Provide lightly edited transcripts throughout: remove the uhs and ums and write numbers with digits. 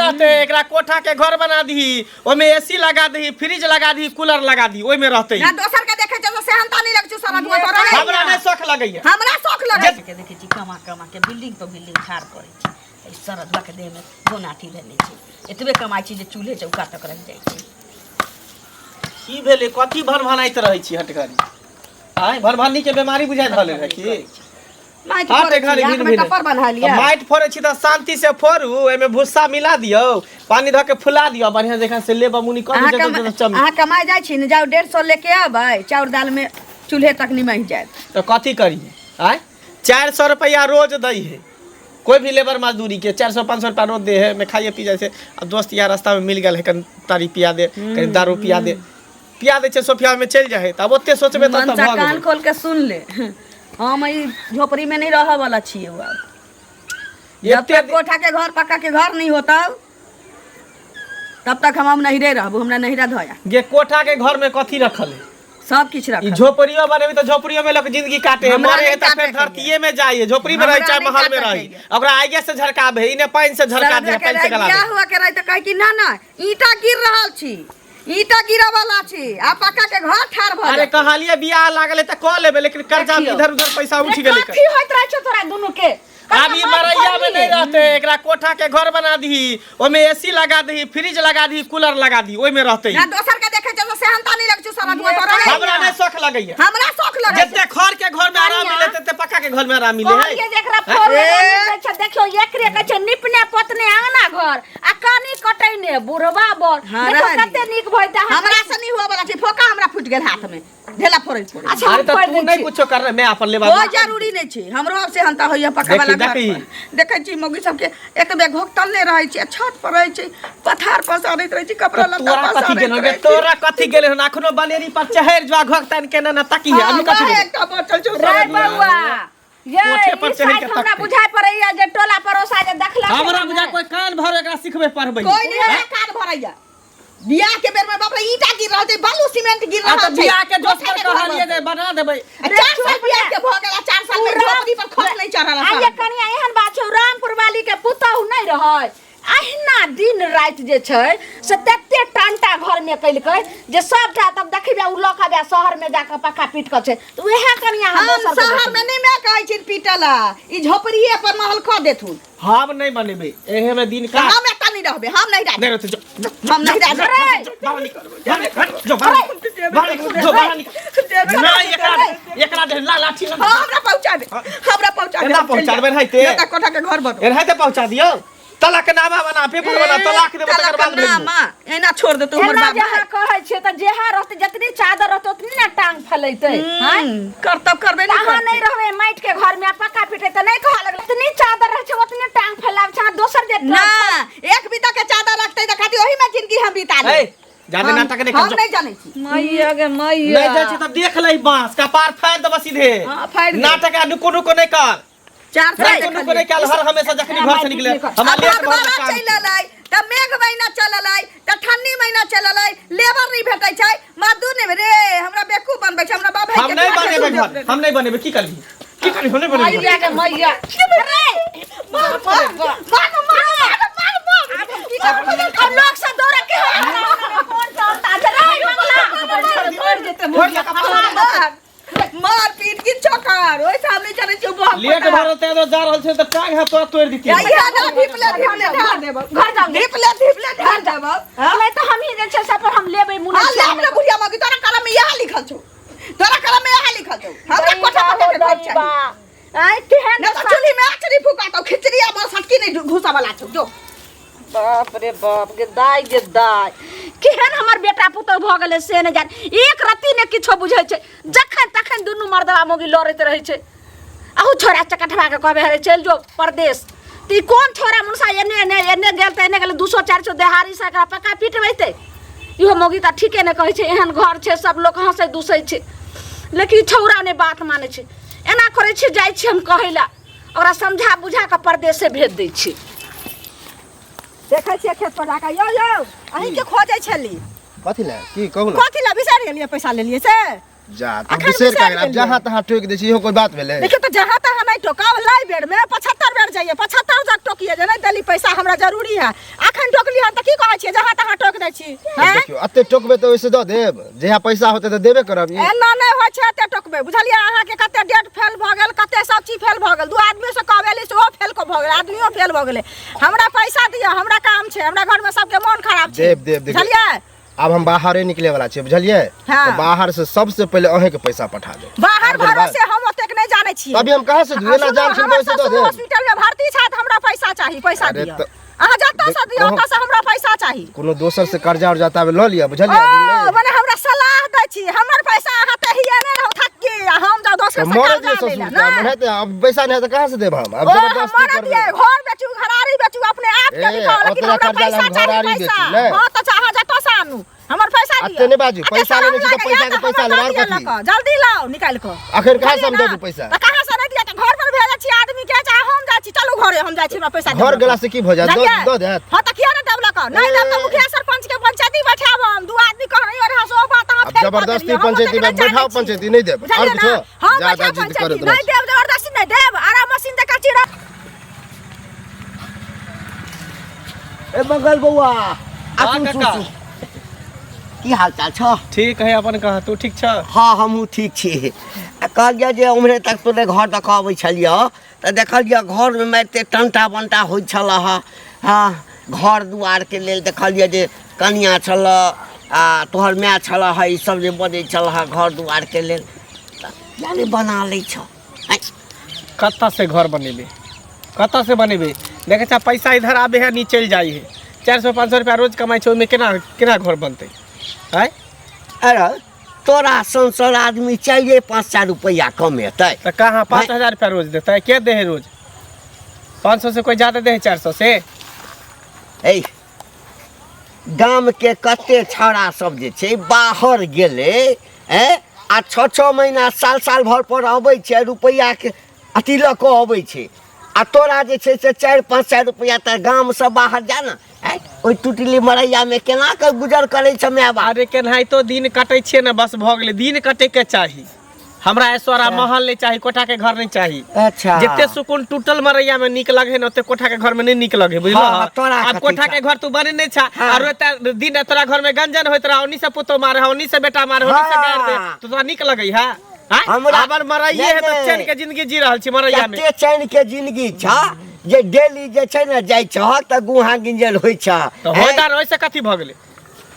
रहते एकरा कोठा के घर बना दी ओमे एसी लगा दी फ्रिज लगा दी कूलर लगा दी ओइ में रहते ना दोसर के देखे छ सेहनता नहीं लग छु सरद में तोरा हमरा नहीं शौक लगैया हमरा शौक लगे के देखे छी कमा कमा के बिल्डिंग पर बिल्डिंग ठाड़ करे छी ई सरदवा के देह में गोनाठी लेने छी एतबे कमाई छी जे चूल्हे चौका तक रह जाय छी की भेले कथी भरभनाइत रहै छी हटघरी आय भरभनी के बीमारी बुझाइ धले है की माइट पर बना लिया माइट फोड़े छी त शांति से फोड़ू एमे भुस्सा मिला दियो पानी ध के फुला दियो बढ़िया जगह से लेबा मुनी कम जगह चम आ कमाई जाय छी न जाओ 150 लेके आबै चाउर दाल में चूल्हे तक निमह जाय तो कथी करी आय 400 रुपया रोज दई है कोई भी लेबर मजदूरी के 400-500 रुपया रोज दे है मैं खाइए पी जाए से अब दोस्त यार रास्ता में मिल गया है कहीं तारी पिया दे कहीं दारू पिया दे छे सोफिया में चल जाए तब ओते सोचबे त तब कान खोल के सुन ले हम ई झोपड़ी में नहीं रह वाला छिए जब तक कोठा के घर पक्का के घर नहीं होता तब तक हम नहीं रह रहबो हमरा नहीं रह धोया गे कोठा के घर में कथी रखल है सब कुछ रखल ई झोपड़ियो बनेबी तो झोपड़ियो में लोग जिंदगी काटे है मरे है त फिर धरतीये में जाइए झोपड़ी में रही चाहे महल में रही ओकरा आगे से झरकाबे इने पानी से झरका दे पानी से गला क्या हुआ के रही त कह कि ना ईटा गिर रहल छी ईटा गिरा वाला छी आ पक्का के घर ठाड़ भ अरे कहलिए बियाह लागले त क लेबे लेकिन कर्जा इधर उधर पैसा उठ गेले कथी होइत रह छ तोरा दोनों के अभी मरैया में नहीं रहते एकरा कोठा के घर बना दी ओमे एसी लगा दी फ्रिज लगा दी कूलर लगा दी ओइ में रहते ना दोसर के देखे छ सेहनता नहीं लग छु सरद में तोरा हमरा नहीं शौक लगैया हमरा शौक लगे जते घर के घर में आराम मिले तते पक्का के घर में आराम मिले है ये देखरा फोर छ देखियो एकरे के छ निपने पतने आंगना घर आ कानी कटैने बुढ़वा बर देखो कते नीक भइता हमरा से नहीं हुआ वाला छी फोका हमरा फुट गेल हाथ में ढेला फोड़ै फोड़ अच्छा अरे त तू नहीं कुछो कर मैं अपन लेबा वो जरूरी नहीं छी हमरो अब से हंता होइया पक्का वाला देखै छी मौगी सब के एक बे घोकतल ले रहै छी छत पर रहै छी पथार पर सारैत रहै छी कपड़ा लत्ता पर कथी गेल तोरा कथी गेल नाखनो बनेरी पर चहर जा घोकतन के ना ताकी है अभी कथी एकटा बचल छ रे बउआ ये कोठे पर चढ़ के हमरा बुझाय पड़ैया जे टोला परोसा जे देखला हमरा बुझा कोई कान भर एकरा सिखबे पढ़बै कोई नहीं कान भरैया बियाह के बेर में बाप रे ईटा गिर रहल छै बालू सीमेंट गिर रहल छै बियाह के दोसर कहलिए जे बना देबै 4 साल बियाह के भ गेला 4 साल में झोपड़ी पर खस नहीं चढ़ल आ ये कनिया एहन बात छै रामपुर वाली के पुतहु नहीं रहै अहिना दिन रात जे छै से तते टांटा घर में कइलकै जे सबटा तब देखिबे उ लखबे शहर में जाके पक्का पीट के छै त उहे कनिया हम शहर में नहीं मैं कहै छी पीटला ई झोपड़ीए पर महल ख देथुन हम नहीं बनेबे एहे में दिन का हम एकटा नहीं रहबे हम नहीं रहबे नहीं रहते हम नहीं रहबे बाहर निकल जो बाहर निकल ना एकरा दे लाठी ना हमरा पहुंचा दे ना पहुंचा देबे रहते बेटा कोठा के घर बनो रहते पहुंचा दियो तलाक नामा बना पेपर बना तलाक देबे तकर बाद नामा एना छोड़ दे तू हमर बाप जहां कहै छै त जेहा रहते जतनी चादर रहते उतनी ना टांग फैलैते हैं कर्तव्य करबे नहीं कहां नहीं रहबे माइट के घर में पक्का पीटे त नहीं कह लगले इतनी चादर रह छै उतनी टांग फैलाव छै दोसर जे ना एक बीता के चादर रखते त खाती ओही में जिंदगी हम बिता ले जाने नाटक नहीं कर हम नहीं जाने छी मैया गे मैया नहीं जाय छी तब देख ले बांस का पार फाड़ दब सीधे हां फाड़ नाटक नुको नुको नहीं कर 4 साल नुको नहीं कर हर हमेशा जखनी घर से निकले हमरा लेट भर चललै त मेघ महीना चललै त ठंडी महीना चललै लेबर नहीं भेटै छै मजदूर नहीं रे हमरा बेकू बनबै छै हमरा बाप है हम नहीं बनेबे घर हम नहीं बनेबे की करबी होने बनेबे मैया गे मैया रे मार लोग सब दौड़ के फोन चलता रे मंगला मार पीट की चोकर ओइ सामने चले छी बहुत लेट भरते तो जा रहल छै त टांग हाथ तोड़ दीती या ना ढिपले ढार देब घर जाओ ढिपले ढार देब नहीं तो हम ही जे छै सब पर हम लेबै मुना हां हमरा बुढ़िया मगी तोरा कलम में यहां लिखल छौ तोरा कलम में यहां लिखल छौ हमरा कोठा पर के घर छै आई केहन न चूल्ही में आचरी फुका तो खिचड़िया पर सटकी नहीं घुसा वाला छौ जो बाप रे बाप गे दाई केहन हमर बेटा पुतौ भ गेलै से न जान एक रत्ती ने किछो बुझै छै जखन तखन दुनू मर्दवा मोगी लड़ैत रहै छै आहू छोरा चकठवा के कहबे रे चल जो परदेश ती कोन छोरा मुनसा एने गेल त एने गेल 200-400 देहारी से एकरा पक्का पिटबैते इहो मोगी त ठीके ने कहै छै एहन घर छै सब लोग हंसै दुसै छै लेकिन छौरा ने बात मानै छै एना करै छै जाइ छै हम कहैला ओकरा समझा बुझा के परदेश से भेज दै छी देखै छियै खेत पर जाके यो अहीं के खोजै छली कथि ले की कहू ना कथि ला बिसार गेलिए पैसा लेलिए से जा तो बिसेर का जहां तहां ठोक दै छी इहो कोई बात भेलै देखियो तो जहां तहां नहीं ठोकाव लाई बेड में 75 बेड डर जाइए 75 तक टोकिए जे नहीं देली पैसा हमरा जरूरी है अखन टोकली हम त की कहै छियै जहां तहां टोक दै छी हैं देखियो अते टोकबे त ओइसे द देब जहिया पैसा होते त देबे करब ई एना नहीं होइ छै अते टोकबे बुझलियै अहाँ के कते डेट फेल भ गेल कते सब चीज फेल भ गेल दू आदमी से कहबेली से ओ फेल को भ गेल आदमियो फेल भ गेलै हमरा पैसा दिया हमरा काम छै हमरा घर में सबके मन खराब छै देब देखियो बुझलियै अब हम बाहरे निकले वाला छियै बुझलियै हाँ। तो बाहर से सबसे पहले अहे के पैसा पठा दे बाहर भरोसे हम ओतेक नहीं जाने छियै अभी हम कहां से दुए ना जान छियै पैसा दे दे हॉस्पिटल में भर्ती छै त हमरा पैसा चाहिए पैसा अरे दिया तो- अहाँ जत्ता से दियो ओत्ता से हमरा पैसा चाहिए कोनो दोसर से कर्जा उर्जा ताबे ल लिया बुझलियै ओ माने हमरा सलाह दै छी हमर पैसा अहाँ त हिये नै रहौ थक्की हम जाउ दोसर से मोरे कर्जा दिए ले ससुर का मन है तो अब पैसा नहीं है तो कहां से देब हम अब जबरदस्ती कर दिए घर बेचू घरारी बेचू अपने आप के ए, दिखाओ लेकिन ओतला हमरा कर्जा पैसा हम चाहिए घरारी पैसा बेचू, ले। हां त चाहा जत्ता से आनू हमर पैसा दियो अते नहीं बाजू पैसा लेने छी तो पैसा के पैसा लेबार कथी जल्दी लाओ निकाल के आखिर कहां से हम दे दू पैसा त कहां से नहीं दिया त घर पर भेजे छी आदमी के चाहे हम जा छी चलो घरे हम जा छी हमरा पैसा घर गेला से की भ जात दो दे हां त किया न देबला का नहीं देब त मुखिया सरपंच के पंचायती बैठाब हम दू आदमी कह रही और हसो बात अहाँ अब जबरदस्ती पंचायती में बैठाओ पंचायती नहीं देब और कुछ ज्यादा जिद करे तो नहीं देब जबरदस्ती नहीं देब आरा मशीन दे काची रख ए बगल बउआ हाँ, काका। की हाल चाल छ ठीक है अपन कहा तू ठीक छ हाँ हमहूँ ठीक छी कहलिए जे उम्हरे तक तोरे घर तक अबै छलिए तऽ देखलिए घरमे मारिते टंटा बंटा होइ छल हाँ घर दुआरके लेल देखलिए जे कनिया छल आ तोहर माय छल है ई सब जे बनै छल घर दुआरके लेल यानी बना लै छ कत्ता से घर बनेबे कत्ता से बनेबे देखे छा पैसा इधर आबे है नीचे चल जाई है 400-500 रुपया रोज कमाई छै ओइमे केना केना घर बनते है अरे तोरा संसार आदमी चाहिए 5-4 रुपया कमेतै तो कहाँ 5000 रुपया रोज देता है क्या दे है रोज 500 से कोई ज्यादा दे है 400 से ए गाम के कते छौड़ा सब जे छै बाहर गेले आ 6-6 महीना साल भर पर अबै छै रुपैया के अथी लऽ कऽ अबै छै आ तोरा जे छै से 4-5 रुपैया तऽ गाम से बाहर जा न ओइ टुटली मरैया में केना के गुजर करै छ माय बाप अरे केनाही तो दिन कटे छे ना बस भ गेले दिन कटे के चाही हमरा ऐश्वर्या महल नहीं चाहिए कोठा के घर नहीं चाहिए अच्छा जितने सुकून टूटल मरैया में निक लगे ना ओते कोठा के घर में नहीं निक लगे बुझलो हाँ, तोरा अब कथी कोठा छा? के घर तू बने नहीं छा हाँ। और दिन तोरा घर में गंजन होत रहा उन्हीं से पुतो मारे उन्हीं से बेटा मारे उन्हीं से गाड़ दे हाँ। तो तोरा निक लगे है हमरा- हमर मरैये है तो नहीं, चैन के जिंदगी जी रहल छी मरैया में कते चैन के जिंदगी छ जे डेली जे छै ने जाइ छ तऽ गुहा गिंजल होइ छ तो होदार ओइसे कथी भ गेले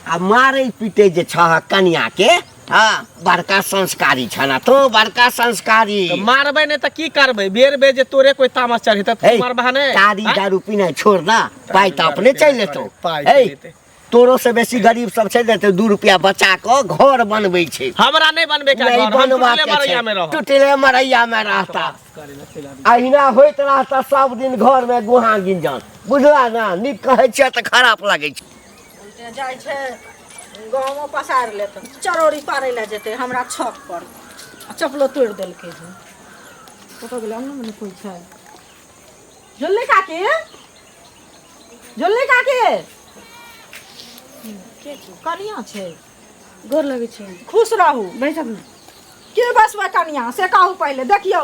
आ मारे पीटे जे छ कन्या के हाँ बड़का संस्कारी छ ना तो बड़का संस्कारी तो मारबे नहीं तो की करबे बेर बे जे तोरे कोई तामस चढ़ी तो ए, मारबा ने तारी दारू पीना छोड़ ना पाई तऽ अपने चलि लेतौ पाइ ए, चलि लेतै। तोरो से बेसी गरीब सब छै ने 2 रुपया बचा के घर बनबै छै हमरा नहीं बनबे के नहीं घर हम बनवा टुटले के मरैया छै में रह टुटले मरैया में रहता अहिना होइत रहता सब दिन घर में गुहा गिंजन बुझला ना नीक कहै छै तऽ खराब लागै छै जाइ छै गाँवो पसार लेत चरौरी पारै लए जेतै हमरा छत पर आ चपलो तोड़ि देलकै जे कतऽ गेलै हमने मने कोई छै जुल्ली काकी कनिया छै गोर लगे छै खुश रहू बैठब ना के बसबै कनिया से कहू पहिले देखियौ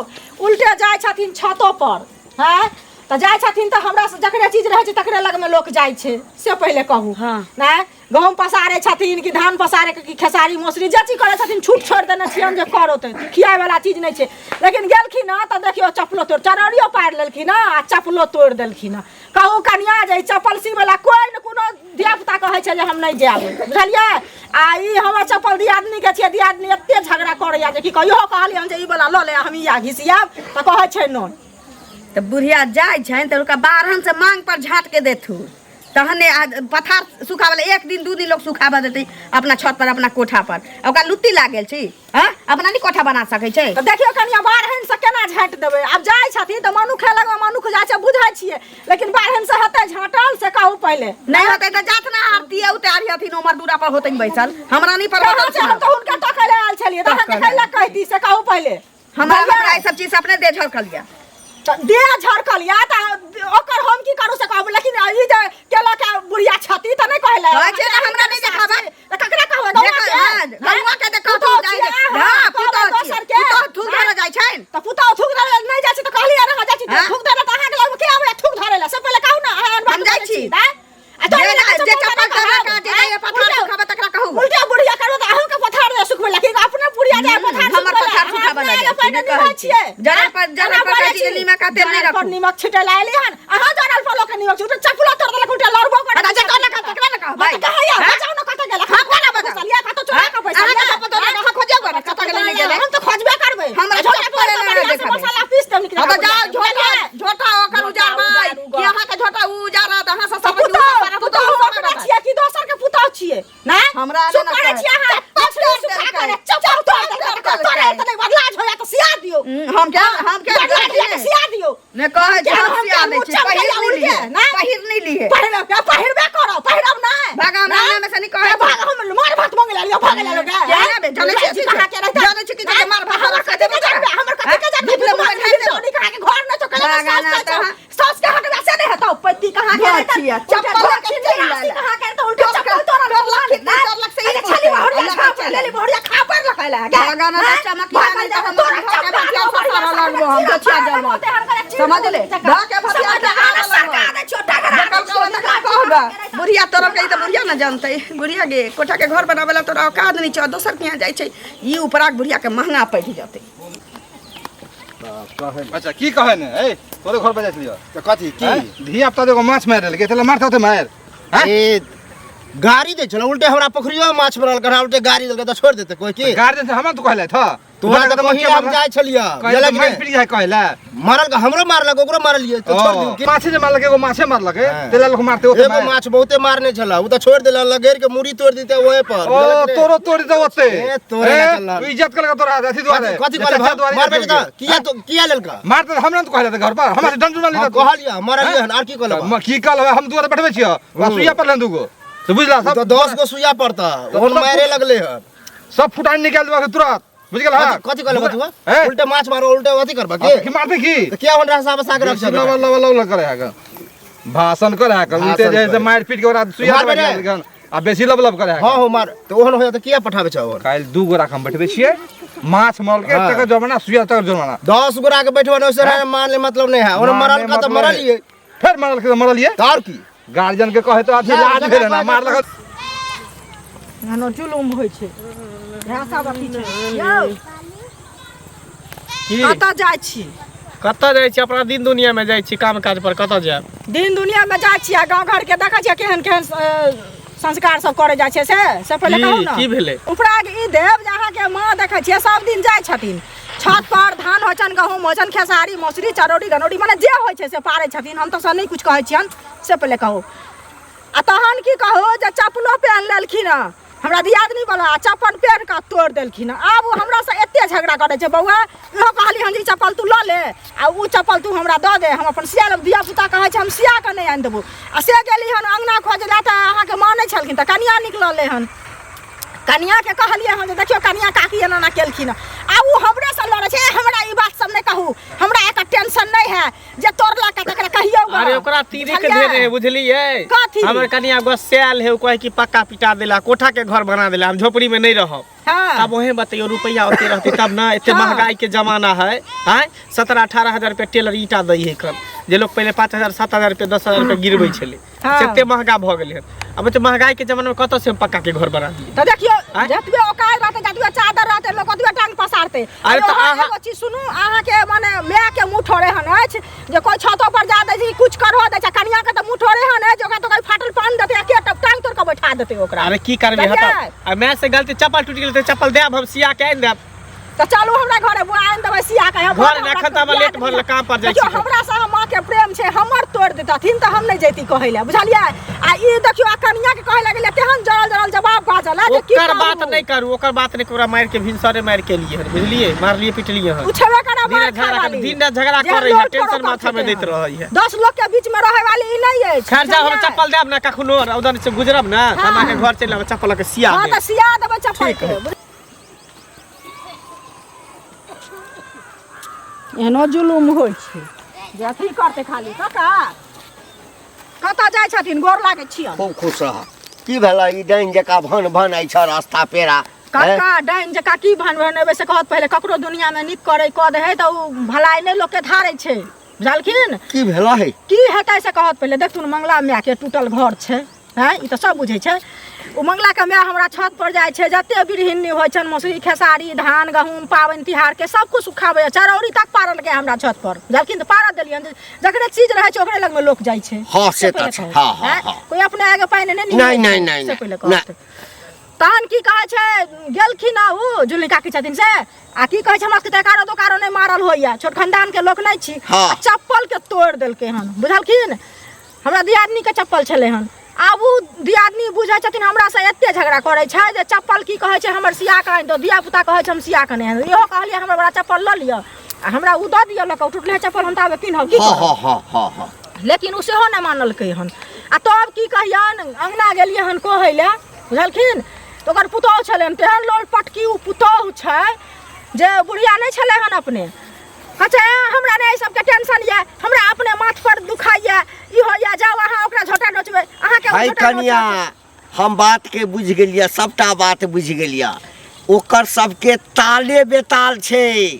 उल्टे जाइ छथिन छतो पर हैं तऽ जाइ छथिन तऽ हमरा से जकरे चीज रहै छै तकरे लगमे लोक जाइ छै से पहिले कहू हाँ। नहि गहूँम पसारै छथिन कि धान पसारै कि खेसारी मौसरी जे चीज करै छथिन छूट छोड़ि देने छियनि जे करो तऽ खियाइ वाला चीज नहि छै लेकिन गेलखिन हँ तऽ देखियौ चप्पलो तोड़ चरौरियो पारि लेलखिन हँ आ चप्पलो तोड़ि देलखिन हँ कहू कनिया जे चप्पल सीवला कोइ ने कोनो धियापुता कहै छै जे हम नहि जायब बुझलियै आ ई हमर चप्पल दियादनीके छियै दियादनी एतेक झगड़ा करैया जे कि कहियो कहलियनि जे ई वाला लऽ ले हम इएह घिसियाब तऽ कहै छै नहि तो बुढ़िया जाय छनि तऽ ओकरा बारहन से मांग पर झाट के देथु तहने पथार सुखावला 1 दिन 2 दिन लोग सुखावा देते अपना छत पर अपना कोठा पर ओकरा लुत्ती लागल छी हाँ अपना नहीं कोठा बना सकै छै तऽ देखियौ कनिया बारहन से केना झाँटि देबै आब जाइ छथिन तऽ मनुख लगमे मनुख जाइ छै बुझै छियै लेकिन बारहन से हेतै झाँटल से कहू पहिले नहीं होते तो जात ना आरती उतारी हथिन उमर दूरा पर होते बैसल हमरा नहीं पर कहाँ से हम तऽ हुनके टकै ले आयल छलियै तऽ अहाँके कैला कहती से कहू पहिले हमरा सब चीज अपने दे झलकल गया देह झड़कल या तऽ ओकर हम की करू से कहब लेकिन ई जे केला के बुढ़िया छती तऽ नहीं कहले कहै छै ना हमरा नहीं देखाबा तऽ ककरा कहबै गौवा के देखौ तू जाय हां पुतो छी पुतो थूक दे जाय छै तऽ पुतो थूक दे नहीं जाइ छै तऽ कहलियै ना जाइ छै थूक दे तऽ अहाँ के लग छिए जरा पर काची के नीमक का तेल नहीं रखो नीमक छिटे लाइली हन अहाँ जरल फलो के नीमक छिटे चपलो तोड़ देलक उठे लड़बो कर अच्छा कौन का तकरा ना कहो भाई कहैया बचाओ न कत गेला हम कोना बचा लिया का तो चोरा का पैसा लिया तो पता नहीं कहां खोजे गो कत के नहीं गेले हम तो खोजबे करबे हमरा झोटा पड़े ना देखा मसाला पीस दम निकल अब जाओ झोटा ओकर उजार भाई कि अहाँ के झोटा उजार त अहाँ सब पुतौ छिए कि दोसर के पुतौ छिए ना हमरा ना करे छिए अहाँ चुप तोरे इतने बदलाज होया तो सिया दियो हम क्या सिया दियो ने कहे जे हम सिया नहीं छी पहिर नहीं लिए पहिरबे करो पहिरब ना भागा मारने में से नहीं कहे भाग हम मार भात मांगे लियो भाग ले लो जाने बे जाने छी कि मार भात कर देबे हमर कते के जाने निकले मुंह खाइ दे ओनी कहा के घर न तो कले सास के हट वैसे नहीं हटाओ पति कहां के छिया चप्पल कहां के तो उल्टा चप्पल तोरा लग से ही छली बढ़िया ले ले बढ़िया खा पर लखैला भागा ना चमकिया नहीं तो हम के बतिया सारा लगबो हम तो छिया जमो समझ ले धा के भतिया के लगबो छोटा कहबा बुढ़िया तोरा के त बुढ़िया ना जानते बुढ़िया गे कोठा के घर बनावेला तोरा औकात नहीं छ दोसर के यहाँ जाय छै ई उपराक बुढ़िया के महंगा पड़ जाते अच्छा की कहे ने ए तोरे घर बजाय लियो तो कथी की धी हफ्ता देखो माछ मार ले के मारता थे मार ए गाड़ी दे चलो उल्टे हमरा पोखरियो में माछ मरल करा उल्टे गाड़ी दे तो छोड़ देते कोई की गार्डन से हम तो कहले था तोरा के महिला हम जाय छलिया कहले मार पीट जाय कहले मारल का हमरो मारलक ओकरो मारलिए तो छोड़ दियो की माछे जे मारलक एगो माछे मारलक तेला लोग मारते ओते एगो माछ बहुते मारने छला उ तो छोड़ देला लगेर के मुड़ी तोड़ देते ओए पर ओ तोरो तोड़ी दे ओते ए तोरे ना चलला तू इज्जत कर तोरा अथी द्वारे कथी कहले मार बेटा किया तो किया लेलका मार तो हमरा तो कहले घर पर हमरा डंडू ना कहलिया मारलिए हन आर की कहलबा की कहल हम दुआरे बैठबे छियो सुइया पर लंदुगो तो बुझला सब तो 10 गो सुइया पड़ता ओन मारे लगले हन सब फुटान निकाल देबा तुरंत बुझ गेल हां कथी कहले बतुआ उल्टे माछ मारो उल्टे अथी करबा की मारते की तो क्या होन रहा साहब साग रख लव लव लव करे है भाषण करे है उल्टे जैसे मार पीट के और सुइया पर आ बेसी लब लब करे है हां हो मार तो ओहन होय तो किया पठाबे छ ओहन काल 2 गोरा हम बैठबे छिए माछ मरल के तक जमाना सुइया तक जमाना 10 गोरा के बैठबा ओसे मान ले मतलब नहीं है ओन मरल का तो मरलिए फिर मरलिए तार की गार्जियन के कहे तो आदमी लाज भेले ना मार लगा हनो जुलुम होय छै यह सब अथी छै यौ कत जाय छी कत जाइ छी अपना दिन दुनिया में जाइ छी काम काज पर कत जाब दिन दुनिया में जाय छी गांव घर के देखै छी केहन केहन संस्कार सब करे जाय छै से पहिले कहू ना की भेलै उपराग ई देव जहाँ के माँ देखै छियै सब दिन जाय छथिन छत पर धान होचन गहूम होचन खेसारी मौसरी चरौड़ी गनौड़ी माने जे होइ छै से पारै छथिन हम तो नहीं कुछ कहै छियन से पहिले कहू आ तहन की कहू जे चप्पलो पहन लेलखिन हमरा दियादनी वाला चप्पल पहन के तोड़ देलखिन आब हमरा से एते झगड़ा करे छै बौआ इहो कहली हन जे चप्पल तू ल ले आ उ चप्पल तू हमरा दऽ दे हम अपन सिया लेब दिया पुता कहै छै हम सिया के नहीं आनि देबो आ से गेली हन अंगना खोजला त अहाँ के मानै छलखिन त कनिया निकलले हन कनिया के कहलिए हन जे देखियो कनिया काकी एना ना केलखिन आ उ हमरे से लड़े छै हमरा ई बात सब नहीं कहू हमरा एक टेंशन नहीं है जे तोड़ला के तकरा कहियो अरे ओकरा तीरे के दे रहे बुझलिए हमर कनिया गोस्याल है कहे कि पक्का पिटा देला कोठा के घर बना देला हम झोपड़ी में नहीं रहब हाँ। तब वही बताइयो रुपया होते रहते तब ना इतने महंगाई के जमाना है 17-18 हजार रुपया टेलर ईटा दै है कल जे लोग पहले 5,000-7,000 रुपया 10,000 रुपया गिरबै छले सेते महंगा भ गेलै अब तो महंगाई के जमाना में कत से हम पक्का के घर बना दिए तो देखियो जतबे औकात रहते जतबे चादर रहते लोग ओतबे टांग पसारते अरे तो एगो चीज सुनू अहाँ के माने माय के मुंह ठोरे हन अछि जे कोई छतो पर जा दे जी कुछ करहो दे छ कनिया के त मुंह ठोरे हन अछि ओकरा तो कोई फाटल पान देते के टांग तोड़ के बैठा देते ओकरा अरे की करबे हटा आ मैं से गलती चप्पल टूट गेल त चप्पल देब हम सिया के आइन देब तो चलू हमरा घरे बुआ आइन देबै सिया के घर में खतम लेट भर काम पर जाय छी हमरा से मां के प्रेम छै हमर तोड़ देतथिन त हम नहीं जैती कहै ले बुझलियै आ ई देखियो आ कनिया के कहै लागले तेहन जरल जवाब बाजल है कि ओकर बात नहीं करू ओकर बात नहीं करू मार के भिनसरे मार के लिए बुझलिए मारलिए पिटलिए हन पूछबे करा मार दिन झगड़ा कर रही है टेंशन माथा में देत रही है 10 लोग के बीच में रहे वाली ई नहीं है खर्चा हम चप्पल देब ना कखनो उधर से गुजरब ना हमरा के घर चलब चप्पल के सिया हां त सिया देबै चप्पल के एनो जुलुम होइ छै जे अथी करते खाली काका कतऽ जाइ छथिन गोर लागै छियन खूब खुश रह की भेला ई डाइन जका भन भन आई छ रास्ता पेरा काका डाइन जका की भन भन एबे से कहत पहले ककरो दुनिया में निक करे क दे है त उ भलाई नै लोग के धारै छै बुझलखिन की भेला है की हेतै से कहत पहले देखथुन मंगला माय के टूटल घर छै हैं ई तो सब बुझै छै। ओ मंगला के माय हमरा छत पर जाइ छै, जते बिरहिन्नी होइ छन मौसरी खेसारी धान गहूम पाबनि तिहार के सब कुछ सुखाबै, चरौरी तक पारल के हमरा छत पर, जबकि तो पारल देलियन, जकरे चीज रहै छै ओकरे लग में लोक जाइ छै। हाँ से तो छै। हाँ हाँ हाँ कोई अपने आगे पानि नहीं नहीं से पहिले कहत। तहन की कहै छै गेलखिन आ उ जुली काकी छथिन से आ की कहै छै हमरा के कारो दोकारो नहीं मारल होइया, छोट खानदान के लोक नहीं छी। हाँ। चप्पल के तोड़ देलकै हन, बुझलखिन। हमरा दियादनी के चप्पल छलै हन, आब उ दियादनी बुझै छथिन हमरा से एते झगड़ा करै छै जे चप्पल की कहै छै हमर सिया के आनि दो, धिया पुता कहै छै हम सिया के नहीं, इहो कहलिए हमर बड़ा चप्पल ल लिअ आ हमरा उ दऽ दिअ, लक टूटले चप्पल हम ताबे पिन्हब की हाँ करब। हाँ हाँ हाँ लेकिन उ सेहो नहि मानलकै हन। आ तब की कहियन अंगना गेलिए हन कहै ले, बुझलखिन। तो ओकर पुतौह छलैन, तेहन लोल पटकी उ पुतौह छै जे बुढ़िया नहीं छलै हन अपने। अच्छा हमरा नहीं सबके टेंशन ये, हमरा अपने माथ पर दुखाइए ई होइए, जाओ अहाँ ओकरा झोटा नोचबै अहाँ के भाई झोटा कनिया हम बात के बुझ गेलिया, सबटा बात बुझ गेलिया। ओकर सबके ताले बेताल छै।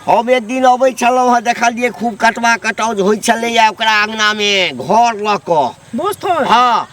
हम एक दिन अबै छलहुँ हँ, देखलिए खूब कटवा कटौज होइ छलैया ओकरा अंगना में घर लऽ कऽ। बुझथो। हाँ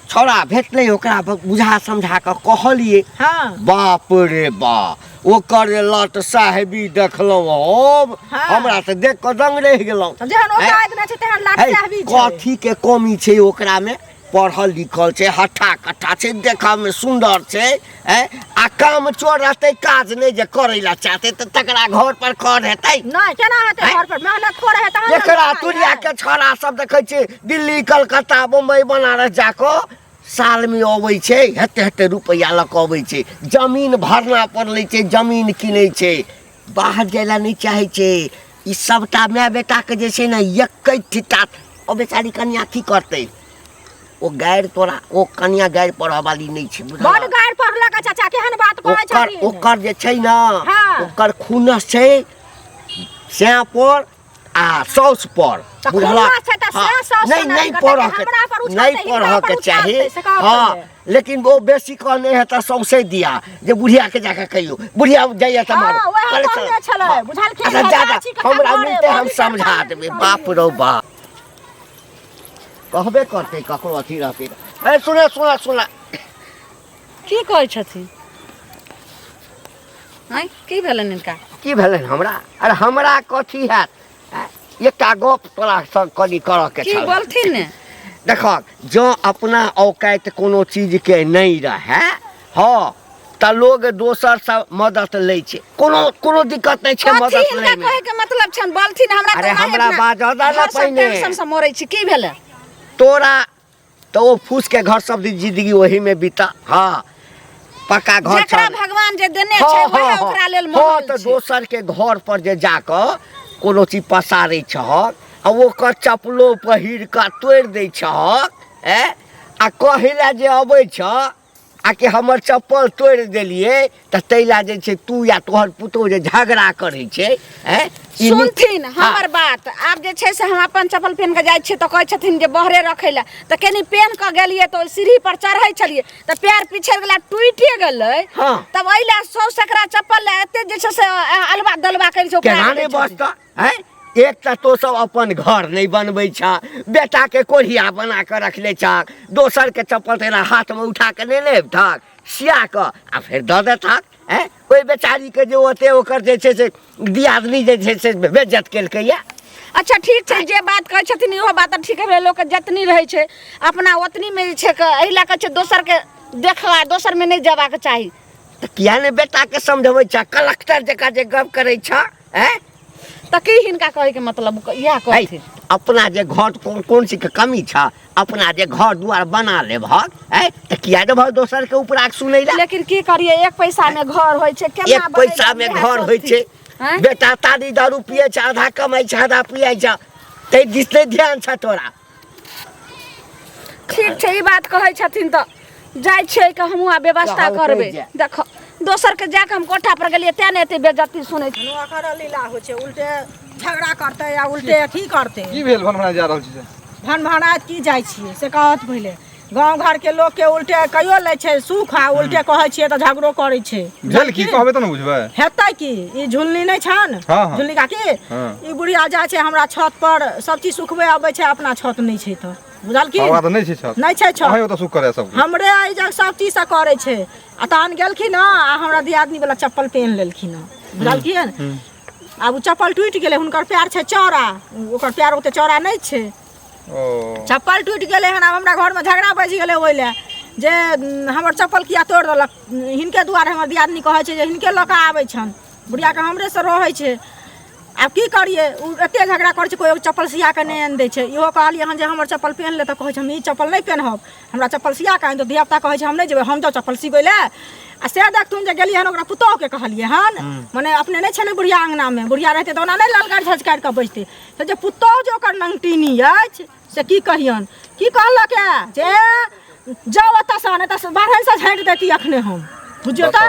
छौड़ा भेटलै, ओकरा बुझा समझा कऽ कहलिए। हाँ बाप रे बाप ओकर लट साहेबी देखलहुँ हम, हाँ। हमरा तऽ देख कऽ दंग रहि गेलहुँ। जेहन ओकरा आदमी छै तेहन लाठी है, चाहबी छै। कथी के कमी छै ओकरा में? पढ़ल लिखल छै, हट्ठा कट्ठा छै, देखऽ में सुंदर छै, आ काम चोर रहतै, काज नहीं जे करै ला चाहतै तऽ तकरा घर पर कर हेतै। नहीं केना हेतै घर पर मेहनत करे है तहन। एकरा तुरिया के छोरा सब देखै छै दिल्ली कलकत्ता बम्बई बनारस जाकऽ साल में अबै छै, हेते रुपया लऽ कऽ अबै छै, जमीन भरना पड़लै छै, जमीन किनै छै, बाहर जाइ ला नहीं चाहै छै। ई सबटा माय बेटा के जे छै ने एकै ठिटा। ओ बेचारी कन्या की करतै? ओ गायर तोरा ओ कन्या गायर पढ़ऽ वाली नहीं छै, बुझल। बड़ गायर पढ़लक चाचा, केहन बात कहै छथिन। ओकर जे छै ना, हाँ। ओकर खुनस छै स्याह पर आ सौस पर, तऽ बुझला। खुनस छै तऽ स्याह सौस नहीं केना नहीं करतै? पढ़ऽ हमरा पर के उछलतै, नहीं हिनका पढ़ऽ पर के चाही। उछलतै, से का हाँ करतै? लेकिन वो बेसी कहने है तऽ सौसे दिया जे बुढ़िया के जाके कहियो, बुढ़िया जाइए तऽ मारो। हाँ, वएह कहले कहने चल। छलै, हाँ। बुझलखिन, अच्छा जा चाची के हमरा घरे मिलते हम बड़ी समझा सरकार देबै। के बाप रो बाप कहबे करतै ककरो अथी रहतै। ए सुने सुना सुना की कहै छथिन? हैं की भेलन इनका? की भेलन हमरा? अरे हमरा कथी हैत? एकटा गप तोरा संग कनी करऽ के की छल। बोलथिन ने? देखो जो अपना औकात कोनो चीज के नहीं रहे, हाँ त लोग दोसर से मदद लै छै, कोनो दिक्कत नहीं छै कथी मदद हिनका लै में। कहे के मतलब छन? बोलथिन हमरा अरे तो हमरा बाजऽ दा ना पहिने। टेंशन से मरै छी, की भेले? तोरा तो वो फूस के घर सब जिंदगी वही में बीता। हाँ पक्का घर जेकरा छल। भगवान जे देने छै वही ओकरा लेल हाँ महल तो छै। दोसर के घर पर जे जाकर कोनो चीज पसारै छहक आ ओकर चप्पलो पहिर कऽ तोड़ि दै छहक, आ कहैला जे अबै छ आ कि हमर चप्पल तोड़ि देलिए तऽ तैला जे छै तू या तोहर पुतोह जे झगड़ा करै छै, सुनथिन हमर बात। आब जे छै से हम अपन चप्पल पहन के जाइ छियै तऽ कहै छथिन जे बहरे रखै ला, तऽ कनी पहन के गेलिए तऽ सीढ़ी पर चढ़ै छलिए तऽ पैर पीछे गेला टूटे गेलै। हाँ। तब अइला 100 सकरा चप्पल ला एते जे छै से अलवा दलवा करै छै केना नहीं बचता है? एक तो तो सब अपन घर नहीं बनबै छ, बेटा के कोढ़िया बना के रखले छ, दोसर के चप्पल तेरा हाथ में उठा के नहीं लेब थक सिया के आ फिर दऽ देथक। ओइ बेचारी के जे ओते ओकर जे छै से दियादनी जे छै से बेइज्जत केलकै या। अच्छा ठीक छै, जे बात कहै छथिन इहो बात ठीक है। लोक के जतनी रहै छै अपना ओतनी में जे छै एहि ला के छै दोसर के देखला, दोसर में नहीं जेबाक चाही। तऽ किया ने बेटा के समझबै छ? कलेक्टर जका जे गप करै छ, तऽ की हिनका कहे के मतलब इएह कहथिन? अपना जे घर कौन सी के कमी छ, अपना जे घर दुआर बना लेबहक, तऽ किया ने भाव दोसर के ऊपर सुनै ला? लेकिन की करिए, एक पैसा में घर होय छै, केना एक पैसा में घर होय छै। बेटा तारी दारू पिए छ, आधा कमाई छ, आधा पिए छ, तै दिसले ध्यान छ तोरा। ठीक छै, ई बात कहै छथिन तऽ जाइ छै कि हमहूँ आ व्यवस्था कहल करबै। कहि देखो दोसर के जाके हम कोठा पर गेलिए तें ने एते बेइज्जती सुनै छी। ओकर लीला होइ छै, उल्टे झगड़ा करतै या उल्टे अथी करतै। की भेल भनभना जा रहल छी से? भनभनाइत की जाइ छियै से कहत पहिले। गाँव घर के लोग के उल्टे कहियो लै छै सुख आ उल्टे कहै छियै तऽ झगड़ो करै छै। भेल की कहबै तऽ न बुझबै। हेतै की? ई झुलनी नहीं छन? हाँ, हाँ। झुलनी काकी हाँ। ई बुढ़िया जाइ छै हमरा छत पर सब चीज सुखबे अबै छै, अपना छत नहीं छै तऽ बुझलखिन हवा तो नहीं छै छत नहीं छै छत अहाँ तो सुख करे सब हमरे आई जग सब चीज से करे छै आ तहन गेलखिन आ हमरा दियादनी वाला चप्पल पहन लेलखिन बुझलखिन आब उ चप्पल टूटि गेलै हुनकर पैर छै चौड़ा ओकर पैर ओते चौड़ा नहीं छै ओ चप्पल टूटि गेलै हन आब हमरा घर में झगड़ा बजि गेलै ओइ ले जे हमर चप्पल किया तोड़ देलक हिनके दुआरे हमर दियादनी कहै छै जे हिनके लऽ कऽ आबै छन बुढ़िया के हमरे से रहै छै आब की करिए उ एते झगड़ा करै छै कोई चप्पल सिया के नहीं आन दै छै इहो कहलिए हन जे हमर चप्पल पहन ले तऽ कहै छै हम ई चप्पल नहीं पहनब हमरा चप्पल सिया के आनि तो धिया पुता कहै छै हम नहीं जेबै हम जाउ चप्पल सिबै ले आ से देखथुन जे गेलिए हन ओकरा पुतोह के कहलिए हन माने अपने नहीं छै ने बुढ़िया अंगना में बुढ़िया रहते तऽ ओना नहीं ललकार झचकार के बजते तऽ जे पुतोह जे ओकर नंगटीनी अछि से की कहियन की कहलक जे जाओ ओतऽ से नहीं तऽ बाहर से झाँटि देती अखने हम बुझियो तऽ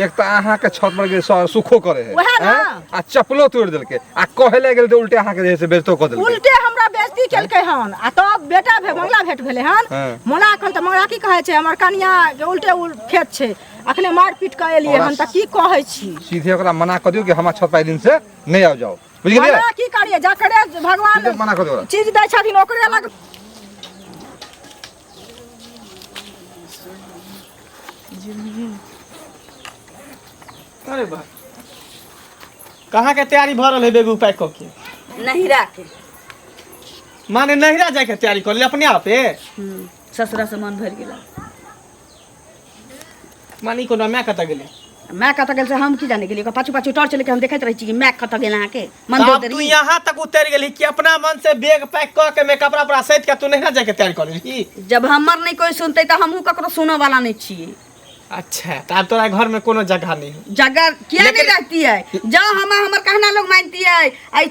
एक तो अहाँ के छत पर के सुखो करे है वहे ना। आ चप्पलो तोड़ देलके आ कहे ले गेल तो उल्टे अहाँ के जैसे बेइज्जतो क देलके उल्टे हमरा बेइज्जती केलकै हन आ तब बेटा मंगला भेट भेलै हन मोला कहल तऽ मंगला की कहै छै हमर कनिया के उल्टे खेत छै अखने मार पीट के एलियै हन तऽ की कहै छी सीधे ओकरा मना कर दियो कि हमरा छत पर दिन से नहीं आओ जाओ बुझ गेलिए हमरा की करिए जकरे भगवान सीधे मना कर दियो ओकरा। चीज दै छथिन ओकरे लग अरे बा कहाँ के तैयारी भ रहल है बेगू पैक क के नहिरा के माने नहिरा जाए के तैयारी कर ले अपने आपे ससुरा से मन भर गेला मानी कोनो मैं कत गेले मैं कत गेल से हम की जाने गेलिए पाछू पाछू टॉर्च लेके हम देखैत रहै छी कि मैं कत गेल अहाँ के मन अब दे तू देरी यहाँ तक उतर गेली कि अपना मन से बैग पैक क के मैं कपड़ा पड़ा सहित के तू नहिरा जाए के तैयारी कर ली जब हमर नहीं कोई सुनते तो हमहू ककरो सुनो वाला नहीं छिए अच्छा तो अब तोरा घर में कोनो जगह नहीं है जगह क्या नहीं रहती है जब हमर कहना लोग मानती है आई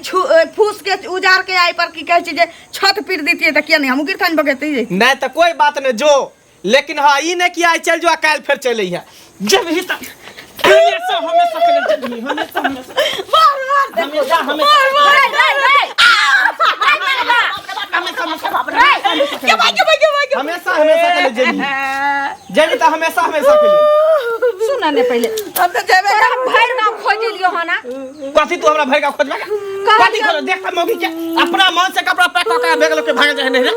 फूस के उजार के आई पर की कहै छै जे छत पीट देती है तो क्या नहीं हम गिरथान बगेती नहीं तो कोई बात नहीं जो लेकिन हाँ ई नहीं कि आई चल जो काल फिर चले है जब ही तक हमेशा हमेशा के लिए जगनी हमेशा हमेशा हमेशा हमेशा के लिए जगी तो हमेशा हमेशा के लिए सुना ने पहले हम तो जेबे भैर गांव खोज लियो हना कथी तू हमरा भर का खोजबा कथी खोज देख मौगी के अपना मन से कपड़ा पैक क के बेग लोग के भाग जाए नहीं रे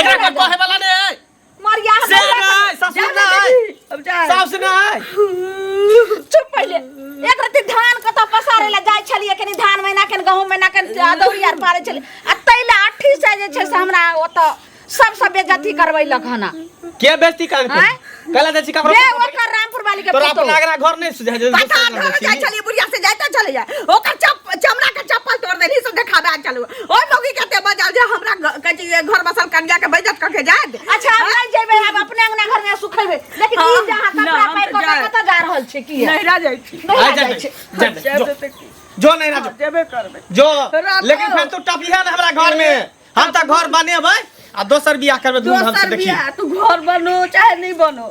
एकरा का कहे वाला नहीं मरिया से नहीं ससुर नहीं अब जा सास नहीं चुप पहले एक रति धान कत पसारे ला जाय छलिए कनी धान महीना कनी गहूम महीना कनी दौरी आर पारे छले आ तैला 8 से जे छै से हमरा ओत सब बेइज्जती करबैलक हना के बेइज्जती कर कला दे चिका बे ओकर रामपुर वाली के तो पुतो अपना अगला घर नहीं सुझा जे पता घर जाय छलिए बुढ़िया से जायता चले जाय ओकर चमड़ा के चप्पल तोड़ देली सब देखाबे चलू ओ लोगी कते बजाल जे हमरा कहे घर बसल कन्या के बेइज्जत करके जाय अच्छा अब नहीं जेबे अब अपने अंगना घर में सुखेबे लेकिन ई जहां कपड़ा पैक क कत जा रहल छै की नहिरा जाय छी जो नहीं ना जेबे करबे जो लेकिन फिर तू टपिया ना हमरा घर में हम त घर बनेबै आ दोसर बियाह करबे धूमधाम से देखी तू घर बनो चाहे नहीं बनो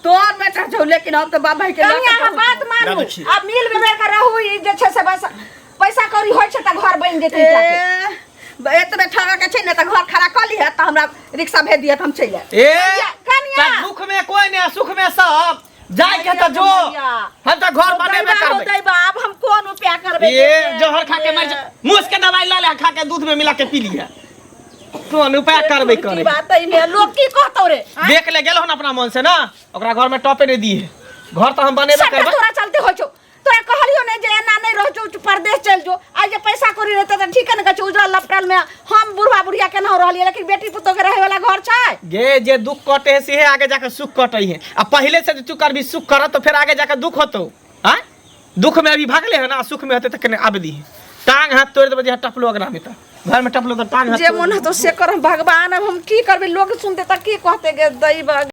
तोर बेटा छौ लेकिन हम तो बाप भाई के कन्या बात मानू अब मिल बेबे कर रहू ई जे छै से बस पैसा कौड़ी होय छै त घर बन जेतै जाके एतबे ठगा के छै ने त घर खड़ा क लिहे त हमरा रिक्शा भेज दिए त हम चल ए कन्या दुख में कोई नहीं सुख में सब जाए के त जो हम त घर बनेबे करबे बाप हम कोन उपाय करबे ये जहर खा के मर जा मुस के दवाई ला ले खा के दूध में मिला के पी लिया कोन उपाय करबे करे बात में लोग की कहतौ रे देख ले गेल हन अपना मन से ना ओकरा घर में टॉपे नहीं दी है घर तो हम बनेबे करबे तोरा चलते हो छौ तोरा कहलियो ने जे एना नहीं रह जो परदेश चल जो आज जे पैसा करी रहते त ठीक है न कछु उजरा लपटल में हम बुढ़वा बुढ़िया के न रहलिए लेकिन बेटी पुतो के रहे वाला घर छै गे जे दुख कटे है से आगे जाके सुख कटई है अब पहले से तू कर भी सुख कर तो फिर आगे जाके दुख होतो हां दुख में अभी भागले है ना सुख में होते तक ने आब दी टांग हाथ तोड़ देबे जे टपलो अगना में त घर में टपलो तो टांग हाथ जे मन तो से कर भगवान अब हम की करबे लोग सुनते त की कहते गे दैव